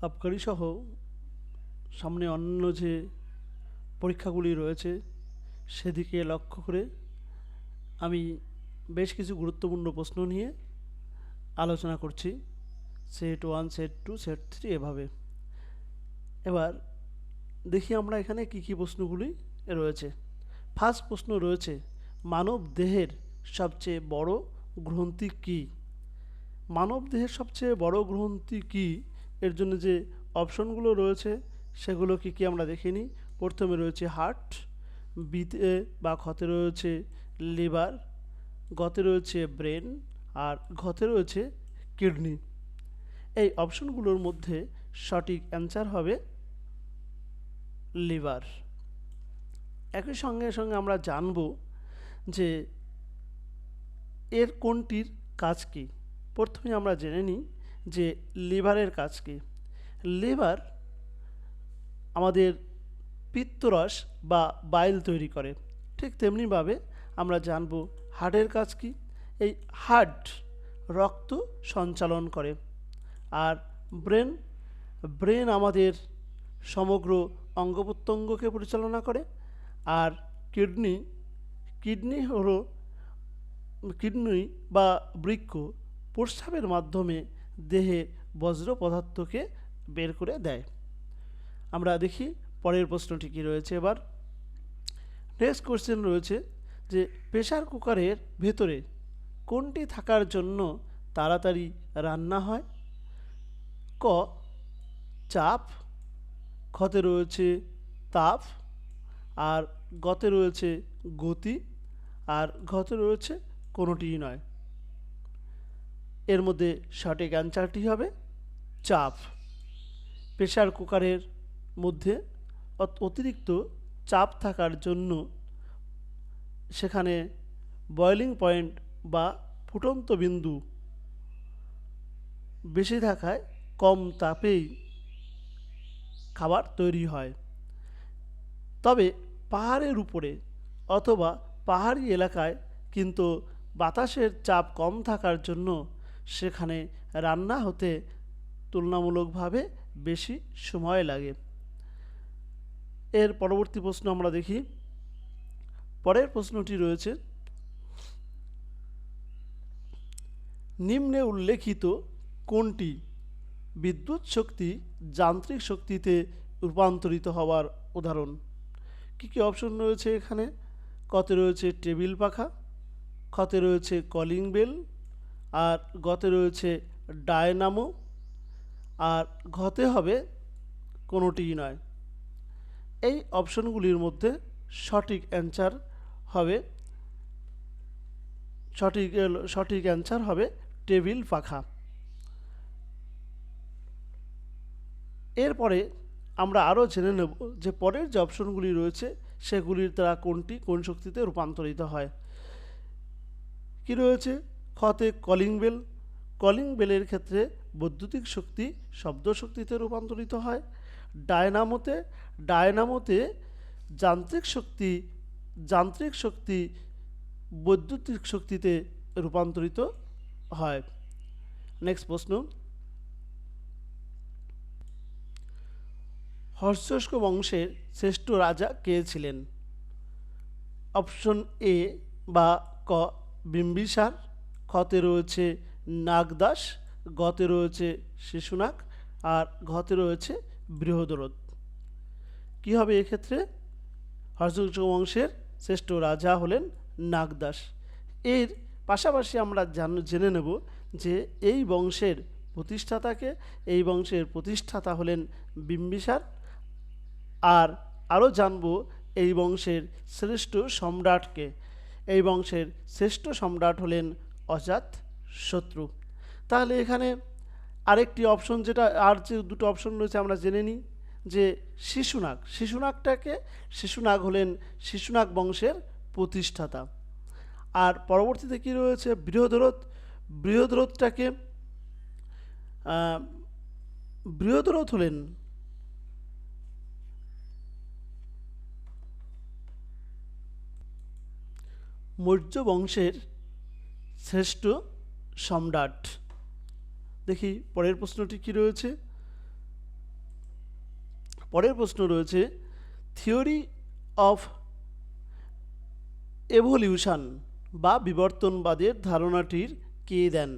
আবগারি সহ সামনে অন্য যে পরীক্ষাগুলি রয়েছে সেদিকে লক্ষ্য করে আমি বেশ কিছু গুরুত্বপূর্ণ প্রশ্ন নিয়ে আলোচনা করছি। সেট 1, সেট 2, সেট 3 এভাবে। এবার দেখি আমরা এখানে কি কি প্রশ্নগুলি রয়েছে। ফার্স্ট প্রশ্ন রয়েছে, মানব দেহের সবচেয়ে বড় গ্রন্থি কী? মানব দেহের সবচেয়ে বড় গ্রন্থি কী, এর জন্য যে অপশনগুলো রয়েছে সেগুলো কি কি আমরা দেখে নিই। প্রথমে রয়েছে হার্ট, বিতে বা খতে রয়েছে লিভার, গতে রয়েছে ব্রেন, আর ঘতে রয়েছে কিডনি। এই অপশনগুলোর মধ্যে সঠিক অ্যান্সার হবে লিভার। একই সঙ্গে সঙ্গে আমরা জানব যে এর কোনটির কাজ কী। প্রথমে আমরা জেনে নিই যে লিভারের কাজ কী। লিভার আমাদের পিত্তরস বা বাইল তৈরি করে। ঠিক তেমনিভাবে আমরা জানব হার্টের কাজ কী। এই হার্ট রক্ত সঞ্চালন করে। আর ব্রেন, ব্রেন আমাদের সমগ্র অঙ্গ প্রত্যঙ্গকে পরিচালনা করে। আর কিডনি, কিডনি হলো কিডনি বা বৃক্ক প্রস্রাবের মাধ্যমে দেহে বজ্র পদার্থকে বের করে দেয়। আমরা দেখি পরের প্রশ্নটি কী রয়েছে। এবার নেক্সট কোশ্চেন রয়েছে যে প্রেসার কুকারের ভেতরে কোনটি থাকার জন্য তাড়াতাড়ি রান্না হয়? ক চাপ, খতে রয়েছে তাপ, আর গতে রয়েছে গতি, আর ঘতে রয়েছে কোনোটিই নয়। এর মধ্যে সঠিক অ্যান্সারটি হবে চাপ। প্রেসার কুকারের মধ্যে অতিরিক্ত চাপ থাকার জন্য সেখানে বয়লিং পয়েন্ট বা ফুটন্ত বিন্দু বেশি থাকায় কম তাপেই খাবার তৈরি হয়। তবে পাহাড়ের উপরে অথবা পাহাড়ি এলাকায় কিন্তু বাতাসের চাপ কম থাকার জন্য সেখানে রান্না হতে তুলনামূলকভাবে বেশি সময় লাগে। এর পরবর্তী প্রশ্ন আমরা দেখি। পরের প্রশ্নটি রয়েছে, নিম্নে উল্লেখিত কোনটি বিদ্যুৎ শক্তি যান্ত্রিক শক্তিতে রূপান্তরিত হওয়ার উদাহরণ? কী কী অপশন রয়েছে এখানে? কতে রয়েছে টেবিল পাখা, খতে রয়েছে কলিং বেল, আর গতে রয়েছে ডায়নামো, আর ঘতে হবে কোনোটিই নয়। এই অপশনগুলির মধ্যে সঠিক অ্যান্সার হবে সঠিক অ্যান্সার হবে টেবিল পাখা। এরপরে আমরা আরও জেনে নেব যে পরের যে অপশনগুলি রয়েছে সেগুলির দ্বারা কোনটি কোন শক্তিতে রূপান্তরিত হয়। কি রয়েছে? খতে কলিং বেল, কলিং বেলের ক্ষেত্রে বৈদ্যুতিক শক্তি শব্দ শক্তিতে রূপান্তরিত হয়। ডায়নামোতে, ডায়নামোতে যান্ত্রিক শক্তি বৈদ্যুতিক শক্তিতে রূপান্তরিত হয়। নেক্সট প্রশ্ন, হর্ষস্ক বংশের শ্রেষ্ঠ রাজা কে ছিলেন? অপশন এ বা ক বিম্বিসার, খতে রয়েছে নাগদাস, গতে রয়েছে শিশুনাগ, আর ঘতে রয়েছে বৃহদ্রথ। কী হবে এক্ষেত্রে? হর্ষস্ক বংশের শ্রেষ্ঠ রাজা হলেন নাগদাস। এর পাশাপাশি আমরা জেনে নেব যে এই বংশের প্রতিষ্ঠাতা হলেন বিম্বিসার। আর আরও জানব এই বংশের শ্রেষ্ঠ সম্রাটকে। এই বংশের শ্রেষ্ঠ সম্রাট হলেন অজাতশত্রু। তাহলে এখানে আরেকটি অপশন, যেটা আর যে দুটো অপশন রয়েছে আমরা জেনে নিই। যে শিশুনাগ হলেন শিশুনাগ বংশের প্রতিষ্ঠাতা। আর পরবর্তীতে কি রয়েছে? বৃহদ্রথ হলেন মৌর্য বংশের শ্রেষ্ঠ সম্রাট। দেখি পরের প্রশ্নটি কি রয়েছে। পরের প্রশ্ন রয়েছে থিওরি অফ এভলিউশন বা বিবর্তনবাদের ধারণাটির কে দেন?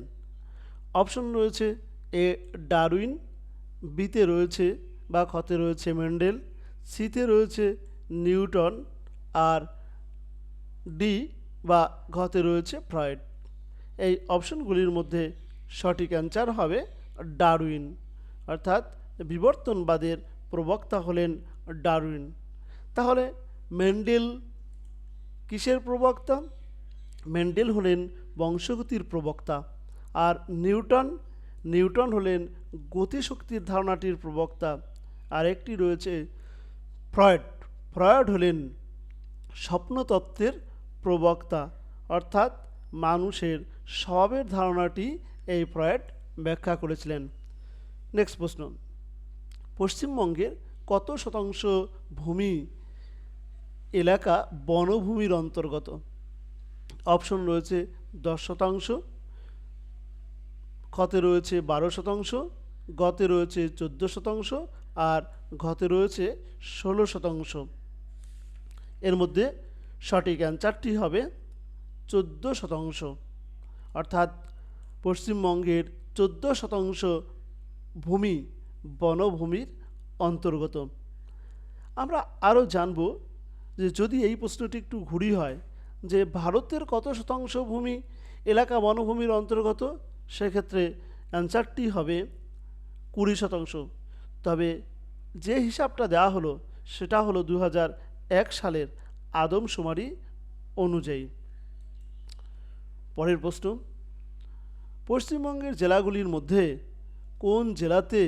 অপশন রয়েছে এ ডারউইন, বিতে রয়েছে বা খতে রয়েছে মেন্ডেল, সিতে রয়েছে নিউটন, আর ডি বা ঘতে রয়েছে ফ্রয়েড। এই অপশনগুলির মধ্যে সঠিক অ্যান্সার হবে ডারউইন, অর্থাৎ বিবর্তনবাদের প্রবক্তা হলেন ডারউইন। তাহলে মেন্ডেল কিসের প্রবক্তা? মেন্ডেল হলেন বংশগতির প্রবক্তা। আর নিউটন হলেন গতিশক্তির ধারণাটির প্রবক্তা। আর একটি রয়েছে ফ্রয়েড হলেন স্বপ্নতত্ত্বের প্রবক্তা, অর্থাৎ মানুষের স্বভাবের ধারণাটি এই ফ্রয়েড ব্যাখ্যা করেছিলেন। নেক্সট প্রশ্ন, পশ্চিমবঙ্গের কত শতাংশ ভূমি এলাকা বনভূমির অন্তর্গত? অপশন রয়েছে 10%, খতে রয়েছে 12%, গতে রয়েছে 14%, আর ঘতে রয়েছে 16%। এর মধ্যে সঠিক অ্যান্সারটি হবে 14%, অর্থাৎ পশ্চিমবঙ্গের 14% ভূমি বনভূমির অন্তর্গত। আমরা আরও জানব যে যদি এই প্রশ্নটি একটু ঘুরি হয় যে ভারতের কত শতাংশ ভূমি এলাকা বনভূমির অন্তর্গত, সেক্ষেত্রে অ্যান্সারটি হবে 20%। তবে যে হিসাবটা দেওয়া হলো সেটা হলো 2001 সালের আদমশুমারি অনুযায়ী। পরের প্রশ্ন, পশ্চিমবঙ্গের জেলাগুলির মধ্যে কোন জেলাতে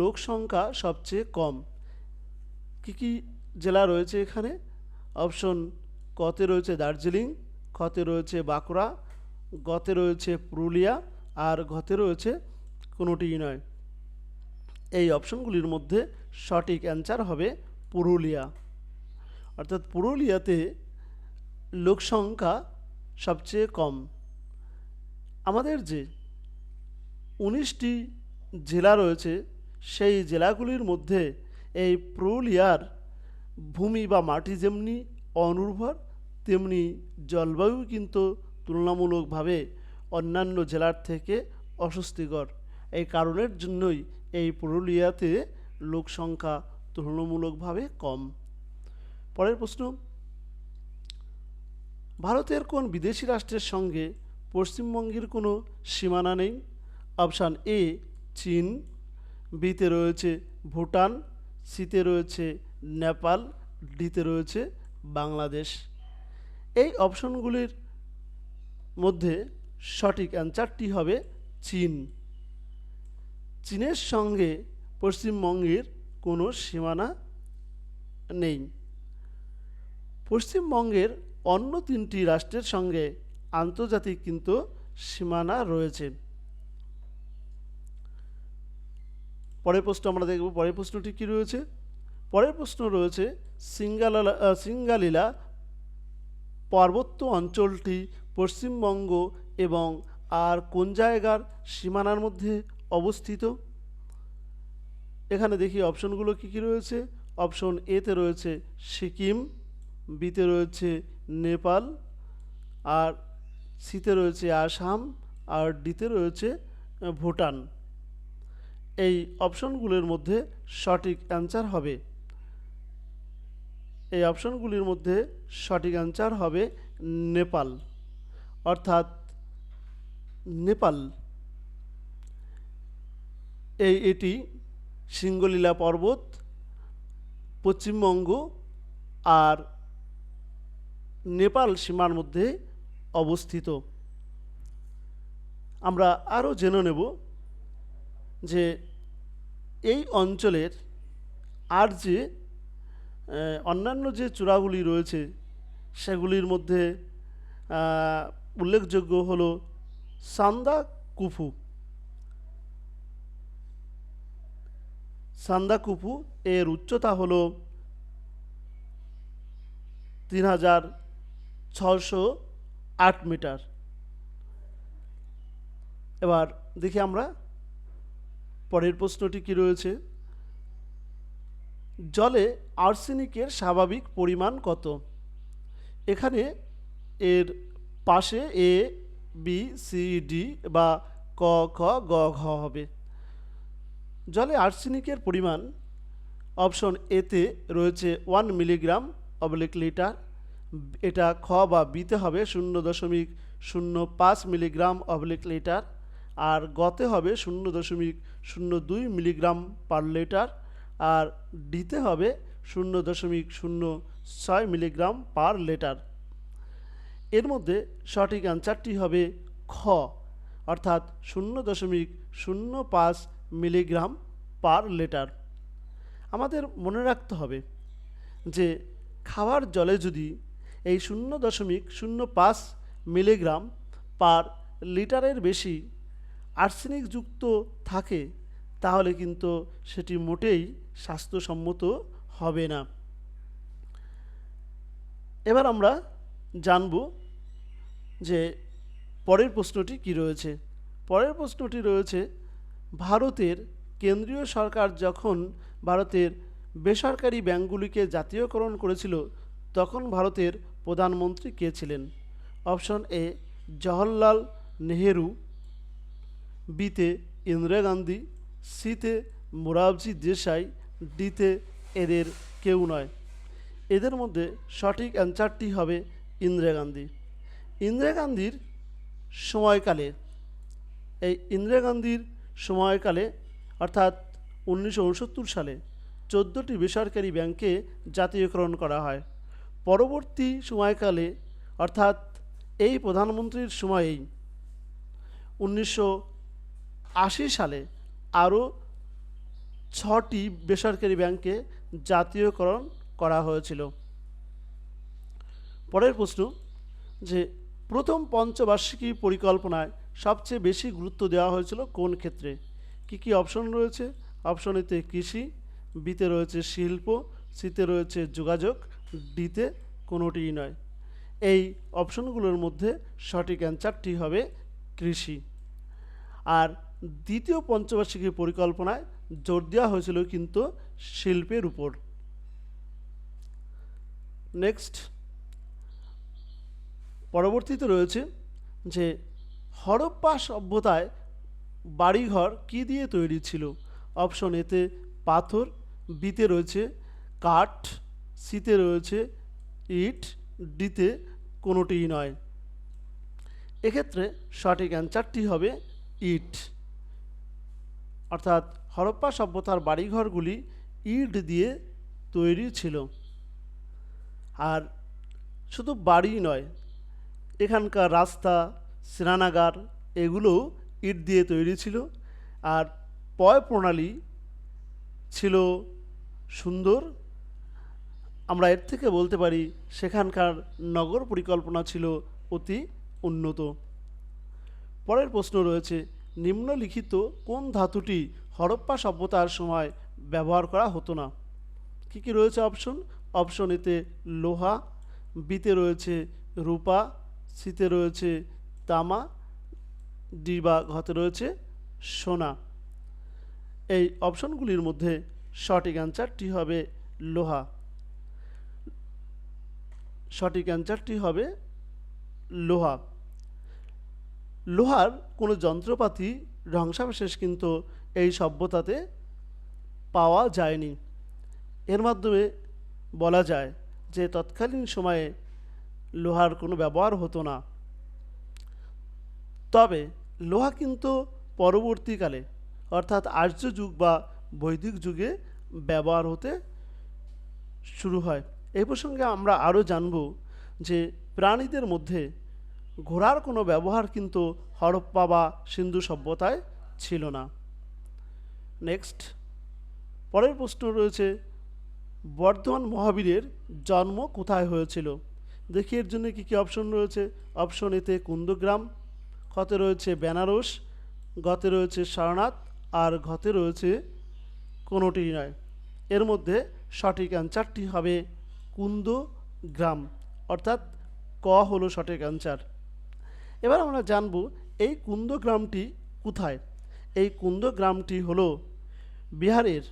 লোক সংখ্যা সবচেয়ে কম? কি কি জেলা রয়েছে এখানে? অপশন কতে রয়েছে দার্জিলিং, খতে রয়েছে বাঁকুড়া, গতে রয়েছে পুরুলিয়া, আর ঘতে রয়েছে কোনোটিই নয়। এই অপশনগুলির মধ্যে সঠিক অ্যান্সার হবে পুরুলিয়া, অর্থাৎ পুরুলিয়াতে লোক সংখ্যা সবচেয়ে কম। আমাদের যে 19টি জেলা রয়েছে সেই জেলাগুলির মধ্যে এই পুরুলিয়ার ভূমি বা মাটি যেমনি অনুর্বর, তেমনি জলবায়ু কিন্তু তুলনামূলকভাবে অন্যান্য জেলার থেকে অস্বস্তিকর। এই কারণের জন্যই এই পুরুলিয়াতে লোক সংখ্যা তুলনামূলকভাবে কম। পরের প্রশ্ন, ভারতের কোন বিদেশি রাষ্ট্রের সঙ্গে পশ্চিমবঙ্গের কোনো সীমানা নেই? অপশান এ চীন, বিতে রয়েছে ভুটান, সিতে রয়েছে নেপাল, ডিতে রয়েছে বাংলাদেশ। এই অপশনগুলির মধ্যে সঠিক অ্যান্সারটি হবে চীন। চীনের সঙ্গে পশ্চিমবঙ্গের কোনো সীমানা নেই। পশ্চিমবঙ্গের অন্য 3টি রাষ্ট্রের সঙ্গে আন্তর্জাতিক কিন্তু সীমানা রয়েছে। পরের প্রশ্ন আমরা দেখব, পরের প্রশ্নটি কী রয়েছে? পরের প্রশ্ন রয়েছে সিঙ্গালীলা পার্বত্য অঞ্চলটি পশ্চিমবঙ্গ এবং আর কোন জায়গার সীমানার মধ্যে অবস্থিত? এখানে দেখি অপশনগুলো কী কী রয়েছে। অপশন এতে রয়েছে সিকিম, বিতে রয়েছে নেপাল, আর সিতে রয়েছে আসাম, আর ডিতে রয়েছে ভুটান। এই অপশনগুলির মধ্যে সঠিক অ্যান্সার হবে নেপাল, অর্থাৎ নেপাল এটি সিঙ্গলীলা পর্বত, পশ্চিমবঙ্গ আর নেপাল সীমার মধ্যে অবস্থিত। আমরা আরও জেনে নেব যে এই অঞ্চলের আর যে অন্যান্য যে চূড়াগুলি রয়েছে সেগুলির মধ্যে উল্লেখযোগ্য হল সান্দাকুফু। এর উচ্চতা হল 3608 মিটার। এবার দেখি আমরা পরের প্রশ্নটি কি রয়েছে। জলে আর্সেনিকের স্বাভাবিক পরিমাণ কত? এখানে এর পাশে এ বি সি ডি বা ক খ গ ঘ হবে। জলে আর্সেনিকের পরিমাণ অপশন এতে রয়েছে 1 মিলিগ্রাম অবলিক লিটার, এটা খ বা বিতে হবে 0.05 মিলিগ্রাম অবলিক লিটার, আর গতে হবে 0.02 মিলিগ্রাম পার লিটার, আর ডিতে হবে 0.06 মিলিগ্রাম পার লিটার। এর মধ্যে সঠিক অ্যান্সারটি হবে খ, অর্থাৎ 0.05 মিলিগ্রাম পার লিটার। আমাদের মনে রাখতে হবে যে খাওয়ার জলে যদি এই 0.05 মিলিগ্রাম পার লিটারের বেশি আর্সেনিকযুক্ত থাকে তাহলে কিন্তু সেটি মোটেই স্বাস্থ্যসম্মত হবে না। এবার আমরা জানব যে পরের প্রশ্নটি কি রয়েছে। পরের প্রশ্নটি রয়েছে, ভারতের কেন্দ্রীয় সরকার যখন ভারতের বেসরকারি ব্যাংকগুলিকে জাতীয়করণ করেছিল তখন ভারতের প্রধানমন্ত্রী কে ছিলেন? অপশন এ জওহরলাল নেহেরু, বিতে ইন্দিরা গান্ধী, সিতে মোরারজি দেশাই, ডিতে এদের কেউ নয়। এদের মধ্যে সঠিক অ্যান্সারটি হবে ইন্দিরা গান্ধী। ইন্দিরা গান্ধীর সময়কালে ইন্দিরা গান্ধীর সময়কালে অর্থাৎ 1969 সালে 14টি বেসরকারি ব্যাংকে জাতীয়করণ করা হয়। পরবর্তী সময়কালে অর্থাৎ এই প্রধানমন্ত্রীর সময়েই 1980 সালে আরও 6টি বেসরকারি ব্যাংকে জাতীয়করণ করা হয়েছিল। পরের প্রশ্ন, যে প্রথম পঞ্চবার্ষিকী পরিকল্পনায় সবচেয়ে বেশি গুরুত্ব দেওয়া হয়েছিল কোন ক্ষেত্রে? কি কি অপশন রয়েছে? অপশন এতে কৃষি, বিতে রয়েছে শিল্প, সিতে রয়েছে যোগাযোগ, ডিতে কোনোটিই নয়। এই অপশনগুলোর মধ্যে সঠিক অ্যান্সারটি হবে কৃষি। আর দ্বিতীয় পঞ্চবার্ষিকী পরিকল্পনায় জোর দেওয়া হয়েছিল কিন্তু শিল্পের উপর। নেক্সট, পরবর্তীতে রয়েছে যে হরপ্পা সভ্যতায় বাড়িঘর কী দিয়ে তৈরি ছিল? অপশন এতে পাথর, বিতে রয়েছে কাঠ, সিতে রয়েছে ইট, ডিতে কোনোটিই নয়। এক্ষেত্রে সঠিক অ্যান্সারটি হবে ইট, অর্থাৎ হরপ্পা সভ্যতার বাড়িঘরগুলি ইট দিয়ে তৈরি ছিল। আর শুধু বাড়ি নয়, এখানকার রাস্তা, স্নানাগার এগুলোও ইট দিয়ে তৈরি ছিল। আর পয় প্রণালী ছিল সুন্দর। আমরা এর থেকে বলতে পারি সেখানকার নগর পরিকল্পনা ছিল অতি উন্নত। পরের প্রশ্ন রয়েছে, নিম্নলিখিত কোন ধাতুটি হরপ্পা সভ্যতার সময় ব্যবহার করা হতো না? কি কি রয়েছে অপশন? অপশন এতে লোহা, বিতে রয়েছে রূপা, সিতে রয়েছে তামা, ডি বা ঘতে রয়েছে সোনা। এই অপশনগুলির মধ্যে সঠিক অ্যান্সারটি হবে লোহা। সঠিক অ্যান্সারটি হবে লোহা। লোহার কোনো যন্ত্রপাতি ধ্বংসাবশেষ কিন্তু এই সভ্যতাতে পাওয়া যায়নি। এর মাধ্যমে বলা যায় যে তৎকালীন সময়ে লোহার কোনো ব্যবহার হতো না। তবে লোহা কিন্তু পরবর্তীকালে অর্থাৎ আর্য যুগ বা বৈদিক যুগে ব্যবহার হতে শুরু হয়। এই প্রসঙ্গে আমরা আরও জানব যে প্রাণীদের মধ্যে ঘোড়ার কোনো ব্যবহার কিন্তু হরপ্পা বা সিন্ধু সভ্যতায় ছিল না। নেক্সট, পরের প্রশ্ন রয়েছে, বর্ধমান মহাবীরের জন্ম কোথায় হয়েছিল? দেখি এর জন্য কী কী অপশন রয়েছে। অপশন এতে কুন্দগ্রাম, খতে রয়েছে বেনারস, গতে রয়েছে সারনাথ, আর ঘতে রয়েছে কোনোটিই নয়। এর মধ্যে সঠিক অ্যান্সারটি হবে কুন্দগ্রাম, অর্থাৎ ক হলো সঠিক অ্যান্সার। এবার আমরা জানব এই কুন্দগ্রামটি কোথায়। এই কুন্দগ্রামটি হলো বিহারের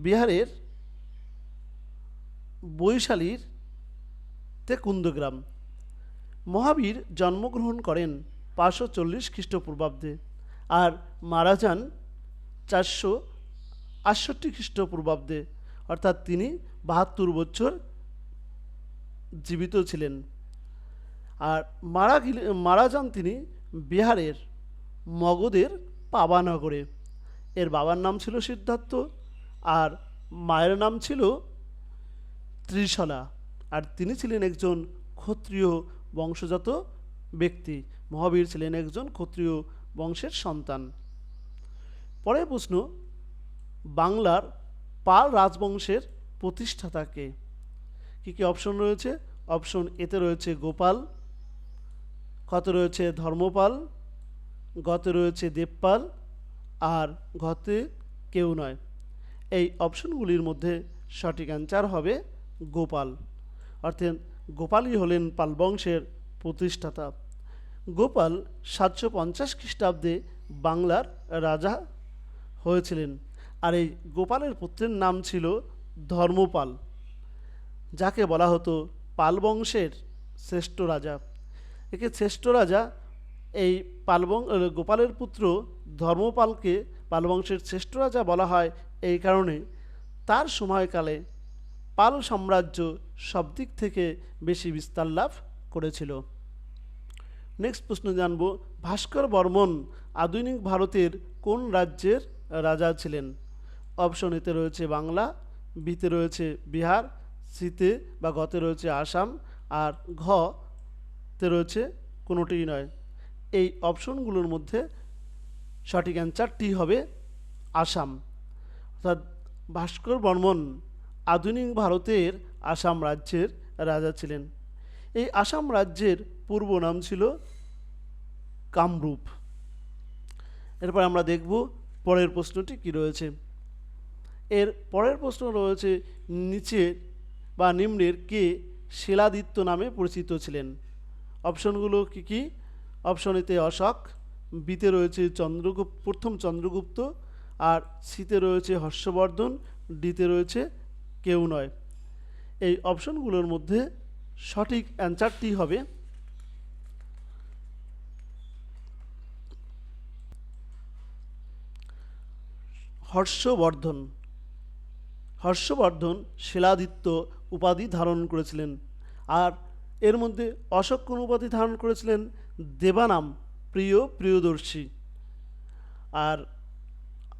বিহারের বৈশালীর কুন্দগ্রাম। মহাবীর জন্মগ্রহণ করেন 540 খ্রিস্টপূর্বাব্দে আর মারা যান 468 খ্রিস্টপূর্বাব্দে, অর্থাৎ তিনি 72 বছর জীবিত ছিলেন। আর মারা যান তিনি বিহারের মগধের পাবানগরে। এর বাবার নাম ছিল সিদ্ধার্থ আর মায়ের নাম ছিল ত্রিশলা, আর তিনি ছিলেন একজন ক্ষত্রিয় বংশজাত ব্যক্তি। মহাবীর ছিলেন একজন ক্ষত্রিয় বংশের সন্তান। পরের প্রশ্ন, বাংলার পাল রাজবংশের প্রতিষ্ঠাতা কে? কী কী অপশন রয়েছে? অপশন এতে রয়েছে গোপাল, খতে রয়েছে ধর্মপাল, গতে রয়েছে দেবপাল আর ঘতে কেউ নয়। এই অপশনগুলির মধ্যে সঠিক অ্যান্সার হবে গোপাল, অর্থাৎ গোপালই হলেন পাল বংশের প্রতিষ্ঠাতা। গোপাল 750 খ্রিস্টাব্দে বাংলার রাজা হয়েছিলেন, আর এই গোপালের পুত্রের নাম ছিল ধর্মপাল, যাকে বলা হতো পাল বংশের শ্রেষ্ঠ রাজা। একে শ্রেষ্ঠ রাজা এই গোপালের পুত্র ধর্মপালকে পালবংশের শ্রেষ্ঠ রাজা বলা হয় এই কারণে তার সময়কালে পাল সাম্রাজ্য সব দিক থেকে বেশি বিস্তার লাভ করেছিল। নেক্সট প্রশ্ন জানব, ভাস্কর বর্মন আধুনিক ভারতের কোন রাজ্যের রাজা ছিলেন? অপশন এতে রয়েছে বাংলা, বিতে রয়েছে বিহার, সিতে বা গতে রয়েছে আসাম আর ঘতে রয়েছে কোনোটিই নয়। এই অপশনগুলোর মধ্যে সঠিক অ্যান্সারটি হবে আসাম, অর্থাৎ ভাস্কর বর্মন আধুনিক ভারতের আসাম রাজ্যের রাজা ছিলেন। এই আসাম রাজ্যের পূর্ব নাম ছিল কামরূপ। এরপর আমরা দেখব পরের প্রশ্নটি কি রয়েছে। এর পরের প্রশ্ন রয়েছে, নিচে বা নিম্নের কে শিলাদিত্য নামে পরিচিত ছিলেন? অপশনগুলো কি কি? অপশন এতে অশোক, বিতে রয়েছে প্রথম চন্দ্রগুপ্ত আর সিতে রয়েছে হর্ষবর্ধন, ডিতে রয়েছে কেউ নয়। এই অপশনগুলোর মধ্যে সঠিক অ্যান্সারটি হবে হর্ষবর্ধন। হর্ষবর্ধন শিলাদিত্য উপাধি ধারণ করেছিলেন, আর এর মধ্যে অশোক কোন উপাধি ধারণ করেছিলেন? দেবানাম, প্রিয়দর্শী। আর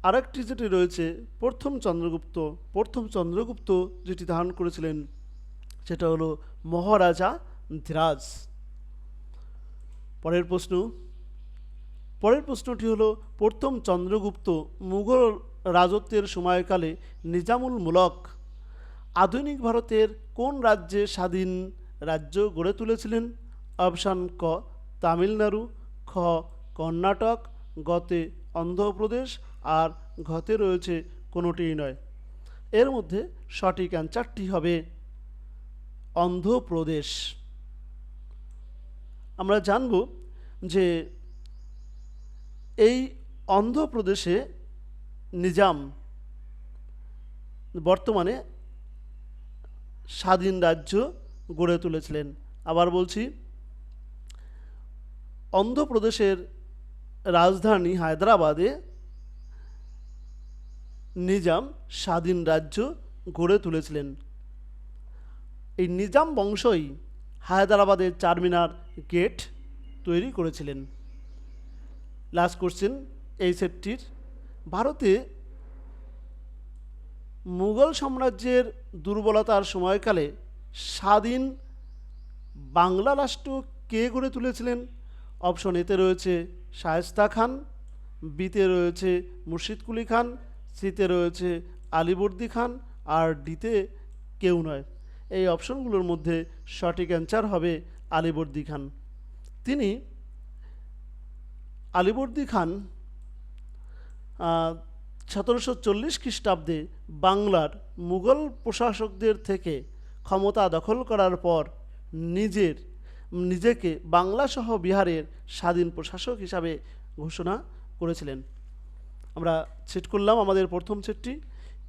আরেকটি যেটি রয়েছে প্রথম চন্দ্রগুপ্ত যেটি ধারণ করেছিলেন সেটা হলো মহারাজা ধীরাজ। পরের প্রশ্নটি হলো, প্রথম চন্দ্রগুপ্ত মুঘল রাজত্বের সময়কালে নিজামুল মুলক আধুনিক ভারতের কোন রাজ্যে স্বাধীন রাজ্য গড়ে তুলেছিলেন? অপশান ক তামিলনাড়ু, খ কর্ণাটক, গতে অন্ধ্রপ্রদেশ আর ঘতে রয়েছে কোনোটিই নয়। এর মধ্যে সঠিক অ্যান্সারটি হবে অন্ধ্রপ্রদেশ। আমরা জানব যে এই অন্ধ্রপ্রদেশে নিজাম বর্তমানে স্বাধীন রাজ্য গড়ে তুলেছিলেন। আবার বলছি, অন্ধ্রপ্রদেশের রাজধানী হায়দ্রাবাদে নিজাম স্বাধীন রাজ্য গড়ে তুলেছিলেন। এই নিজাম বংশই হায়দ্রাবাদের চারমিনার গেট তৈরি করেছিলেন। লাস্ট কোশ্চেন এই সেটটির, ভারতে মুঘল সাম্রাজ্যের দুর্বলতার সময়কালে স্বাধীন বাংলা রাষ্ট্র কে গড়ে তুলেছিলেন? অপশন এতে রয়েছে শায়েস্তা খান, বিতে রয়েছে মুর্শিদ কুলি খান, সিতে রয়েছে আলীবর্দী খান আর ডিতে কেউ নয়। এই অপশনগুলোর মধ্যে সঠিক অ্যান্সার হবে আলীবর্দী খান। আলীবর্দী খান 1740 খ্রিস্টাব্দে বাংলার মুঘল প্রশাসকদের থেকে ক্ষমতা দখল করার পর নিজেকে বাংলা সহ বিহারের স্বাধীন প্রশাসক হিসাবে ঘোষণা করেছিলেন। আমরা সেট করলাম আমাদের প্রথম সেটটি।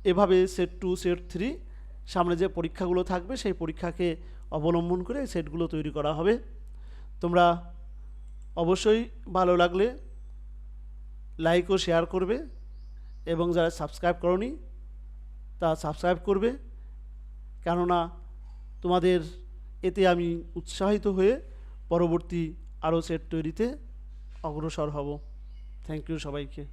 এভাবে সেট 2 সেট 3 সামনে যে পরীক্ষাগুলো থাকবে সেই পরীক্ষাকে অবলম্বন করে সেটগুলো তৈরি করা হবে। তোমরা অবশ্যই ভালো লাগলে লাইক ও শেয়ার করবে এবং যারা সাবস্ক্রাইব করনি তা সাবস্ক্রাইব করবে, কেননা তোমাদের এতে আমি উৎসাহিত হয়ে পরবর্তী আরও সেট তৈরিতে অগ্রসর হব। থ্যাংক ইউ সবাইকে।